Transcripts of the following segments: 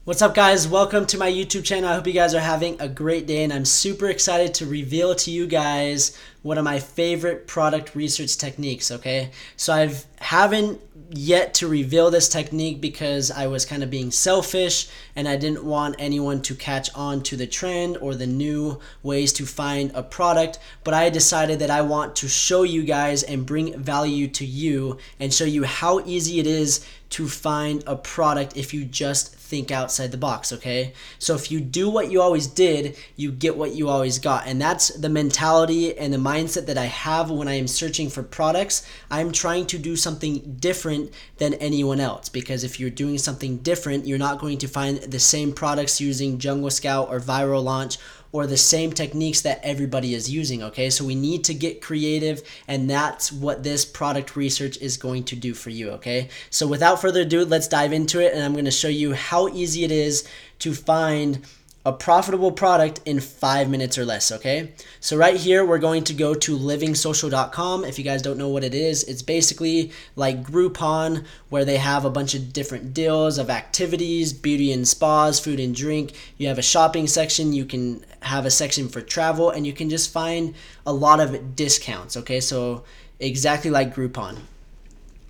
What's up, guys? Welcome to my YouTube channel. I hope you guys are having a great day, and I'm super excited to reveal to you guys one of my favorite product research techniques, okay? So I haven't yet to reveal this technique because I was kind of being selfish and I didn't want anyone to catch on to the trend or the new ways to find a product, but I decided that I want to show you guys and bring value to you and show you how easy it is to find a product if you just think outside the box, okay? So if you do what you always did, you get what you always got. And that's the mentality and the mindset that I have when I am searching for products. I'm trying to do something different than anyone else, because if you're doing something different, you're not going to find the same products using Jungle Scout or Viral Launch or the same techniques that everybody is using, okay? So we need to get creative, and that's what this product research is going to do for you, okay? So without further ado, let's dive into it, and I'm gonna show you how easy it is to find a profitable product in 5 minutes or less, okay? So right here, we're going to go to LivingSocial.com. If you guys don't know what it is, it's basically like Groupon, where they have a bunch of different deals of activities, beauty and spas, food and drink. You have a shopping section, you can have a section for travel, and you can just find a lot of discounts, okay? So exactly like Groupon.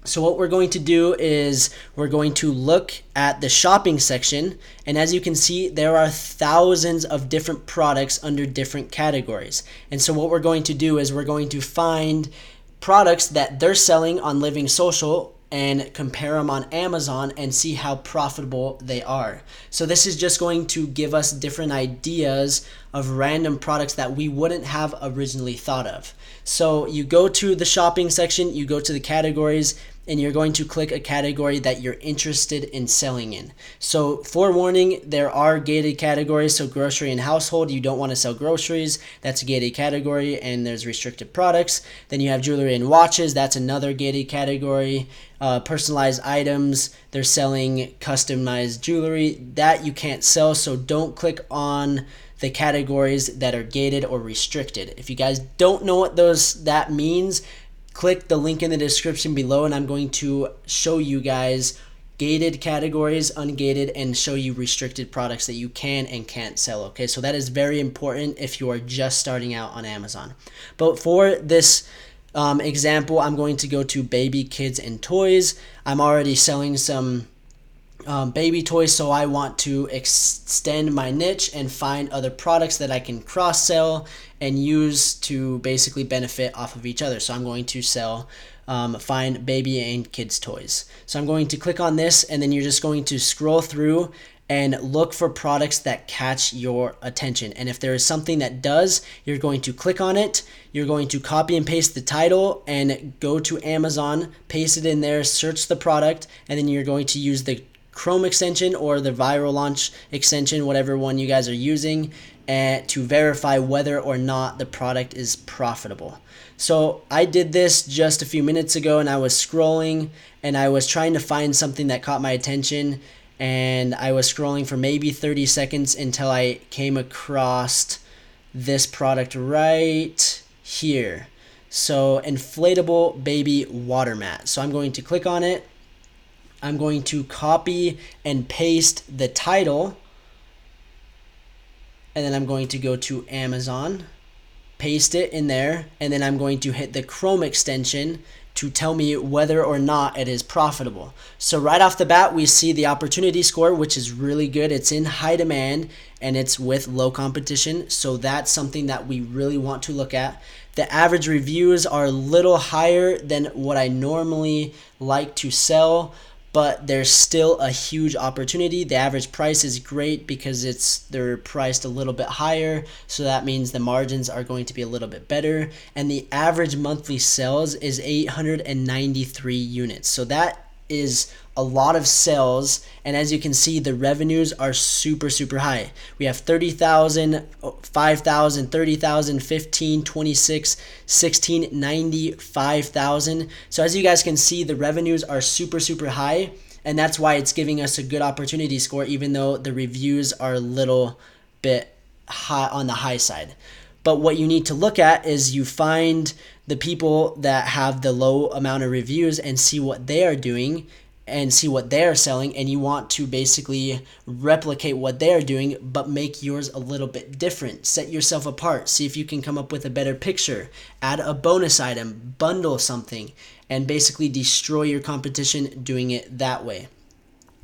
So what we're going to do is we're going to look at the shopping section, and as you can see, there are thousands of different products under different categories. And so what we're going to do is we're going to find products that they're selling on LivingSocial and compare them on Amazon and see how profitable they are. So this is just going to give us different ideas of random products that we wouldn't have originally thought of. So you go to the shopping section, you go to the categories, and you're going to click a category that you're interested in selling in. So forewarning, there are gated categories. So grocery and household, you don't want to sell groceries. That's a gated category, and there's restricted products. Then you have jewelry and watches. That's another gated category. Personalized items, they're selling customized jewelry. That you can't sell, so don't click on the categories that are gated or restricted. If you guys don't know what that means, click the link in the description below, and I'm going to show you guys gated categories, ungated, and show you restricted products that you can and can't sell, okay? So that is very important if you are just starting out on Amazon. But for this example, I'm going to go to baby, kids, and toys. I'm already selling some baby toys, so I want to extend my niche and find other products that I can cross-sell and use to basically benefit off of each other. So I'm going to find baby and kids toys. So I'm going to click on this, and then you're just going to scroll through and look for products that catch your attention. And if there is something that does, you're going to click on it, you're going to copy and paste the title and go to Amazon, paste it in there, search the product, and then you're going to use the Chrome extension or the Viral Launch extension, whatever one you guys are using, to verify whether or not the product is profitable. So I did this just a few minutes ago, and I was scrolling and I was trying to find something that caught my attention, and I was scrolling for maybe 30 seconds until I came across this product right here. So inflatable baby water mat. So I'm going to click on it. I'm going to copy and paste the title, and then I'm going to go to Amazon, paste it in there, and then I'm going to hit the Chrome extension to tell me whether or not it is profitable. So right off the bat, we see the opportunity score, which is really good. It's in high demand and it's with low competition. So that's something that we really want to look at. The average reviews are a little higher than what I normally like to sell, but there's still a huge opportunity. The average price is great because they're priced a little bit higher, so that means the margins are going to be a little bit better. And the average monthly sales is 893 units. So that is a lot of sales, and as you can see, the revenues are super high. We have 30,000, 5,000, 30,000, 15, 26, 16, 95,000. So as you guys can see, the revenues are super high, and that's why it's giving us a good opportunity score, even though the reviews are a little bit high on the high side. But what you need to look at is you find the people that have the low amount of reviews and see what they are doing, and see what they're selling, and you want to basically replicate what they're doing but make yours a little bit different. Set yourself apart. See if you can come up with a better picture. Add a bonus item, bundle something, and basically destroy your competition doing it that way.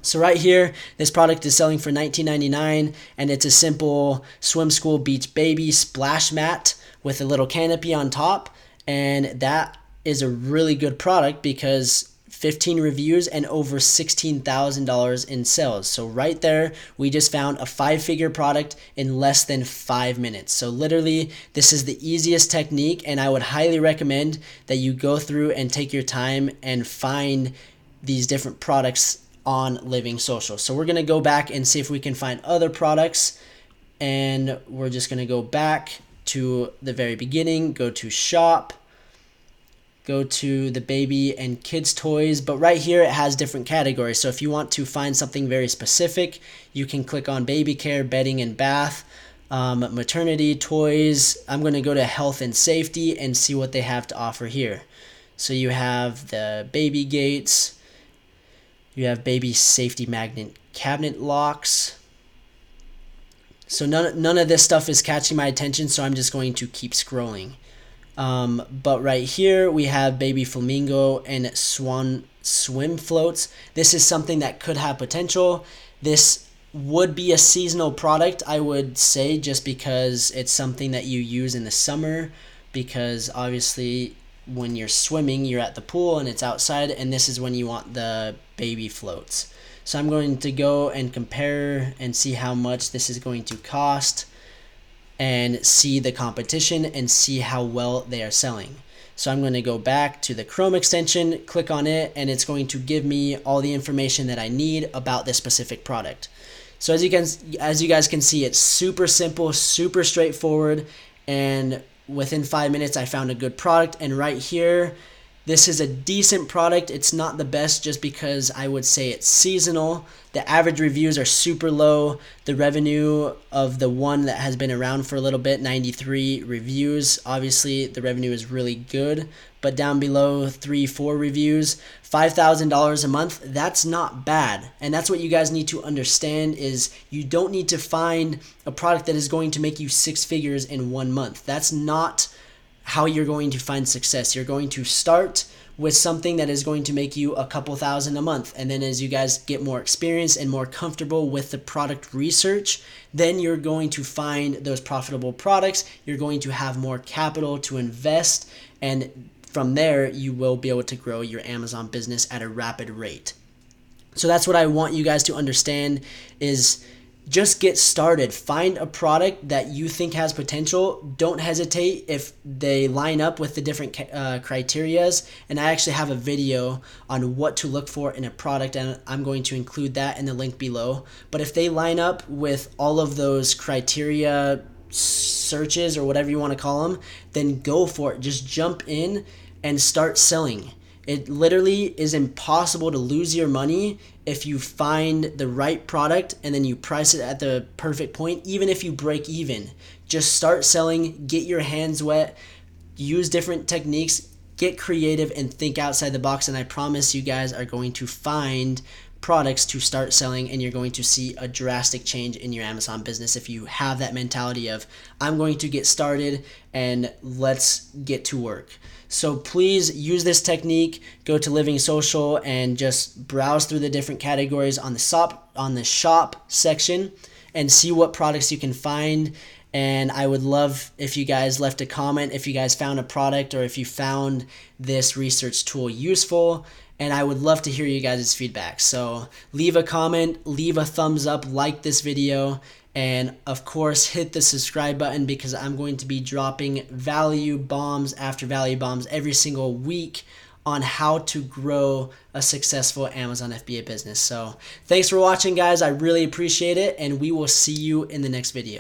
So right here, this product is selling for $19.99, and it's a simple swim school beach baby splash mat with a little canopy on top, and that is a really good product because 15 reviews and over $16,000 in sales. So right there, we just found a 5-figure product in less than 5 minutes. So literally, this is the easiest technique, and I would highly recommend that you go through and take your time and find these different products on LivingSocial. So we're going to go back and see if we can find other products, and we're just going to go back to the very beginning, go to shop, go to the baby and kids toys, but right here it has different categories. So if you want to find something very specific, you can click on baby care, bedding and bath, maternity, toys. I'm going to go to health and safety and see what they have to offer here. So you have the baby gates, you have baby safety magnet cabinet locks. So none of this stuff is catching my attention, so I'm just going to keep scrolling. But right here we have baby flamingo and swan swim floats. This is something that could have potential. This would be a seasonal product, I would say, just because it's something that you use in the summer, because obviously when you're swimming, you're at the pool and it's outside, and this is when you want the baby floats. So I'm going to go and compare and see how much this is going to cost, and see the competition and see how well they are selling. So I'm going to go back to the Chrome extension, click on it, and it's going to give me all the information that I need about this specific product. So as you guys can see, it's super simple, super straightforward, and within 5 minutes I found a good product. And right here, this is a decent product. It's not the best just because I would say it's seasonal. The average reviews are super low. The revenue of the one that has been around for a little bit, 93 reviews. Obviously, the revenue is really good. But down below, 3-4 reviews, $5,000 a month, that's not bad. And that's what you guys need to understand is you don't need to find a product that is going to make you 6 figures in 1 month. That's not how you're going to find success. You're going to start with something that is going to make you a couple thousand a month, and then as you guys get more experience and more comfortable with the product research, then you're going to find those profitable products. You're going to have more capital to invest, and from there you will be able to grow your Amazon business at a rapid rate. So that's what I want you guys to understand is just get started. Find a product that you think has potential. Don't hesitate if they line up with the different criterias. And I actually have a video on what to look for in a product, and I'm going to include that in the link below. But if they line up with all of those criteria searches or whatever you want to call them, then go for it. Just jump in and start selling. It literally is impossible to lose your money if you find the right product and then you price it at the perfect point. Even if you break even, just start selling, get your hands wet, use different techniques, get creative, and think outside the box. And I promise you guys are going to find products to start selling, and you're going to see a drastic change in your Amazon business if you have that mentality of, I'm going to get started and let's get to work. So please use this technique. Go to LivingSocial and just browse through the different categories on the shop section and see what products you can find. And I would love if you guys left a comment if you guys found a product or if you found this research tool useful. And I would love to hear you guys' feedback. So leave a comment, leave a thumbs up, like this video, and of course hit the subscribe button because I'm going to be dropping value bombs after value bombs every single week on how to grow a successful Amazon FBA business. So thanks for watching, guys. I really appreciate it, and we will see you in the next video.